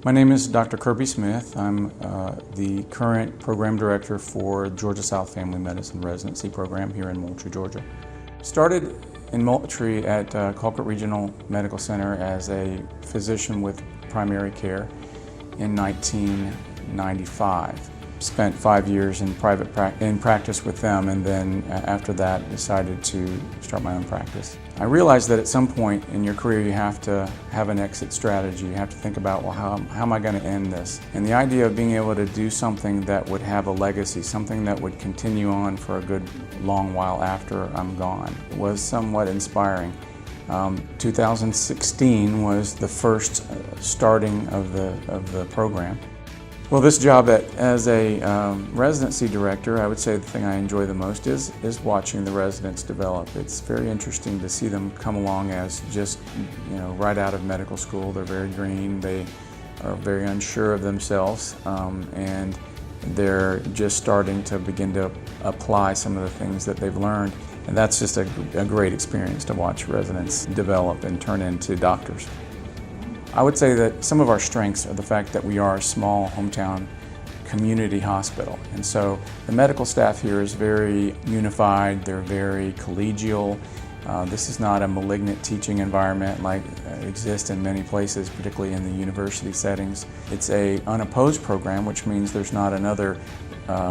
My name is Dr. Kirby Smith. I'm the current program director for Georgia South Family Medicine Residency Program here in Moultrie, Georgia. Started in Moultrie at Colquitt Regional Medical Center as a physician with primary care in 1995. Spent 5 years in practice with them, and then after that decided to start my own practice. I realized that at some point in your career you have to have an exit strategy. You have to think about, well, how am I going to end this? And the idea of being able to do something that would have a legacy, something that would continue on for a good long while after I'm gone, was somewhat inspiring. 2016 was the first starting of the program. Well, this job as a residency director, I would say the thing I enjoy the most is watching the residents develop. It's very interesting to see them come along as just, right out of medical school. They're very green, they are very unsure of themselves, and they're just starting to begin to apply some of the things that they've learned. And that's just a great experience to watch residents develop and turn into doctors. I would say that some of our strengths are the fact that we are a small hometown community hospital. And so the medical staff here is very unified, they're very collegial. This is not a malignant teaching environment like exists in many places, particularly in the university settings. It's an unopposed program, which means there's not another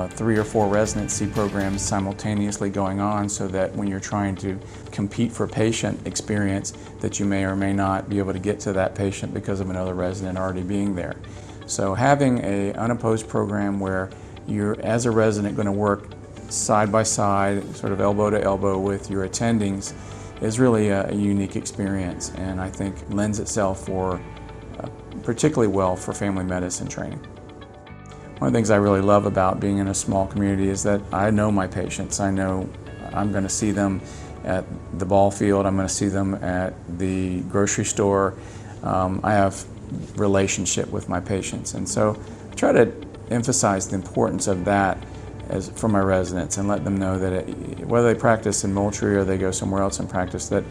3 or 4 residency programs simultaneously going on, so that when you're trying to compete for patient experience, that you may or may not be able to get to that patient because of another resident already being there. So having an unopposed program where you're, as a resident, going to work side by side, sort of elbow to elbow with your attendings, is really a unique experience, and I think lends itself particularly well for family medicine training. One of the things I really love about being in a small community is that I know my patients. I know I'm going to see them at the ball field, I'm going to see them at the grocery store. I have relationship with my patients, and so I try to emphasize the importance of that for my residents and let them know that whether they practice in Moultrie or they go somewhere else and practice, that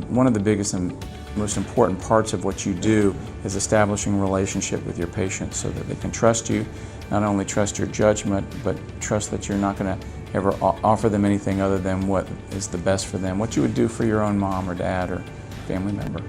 one of the biggest and most important parts of what you do is establishing a relationship with your patients so that they can trust you, not only trust your judgment, but trust that you're not going to ever offer them anything other than what is the best for them, what you would do for your own mom or dad or family member.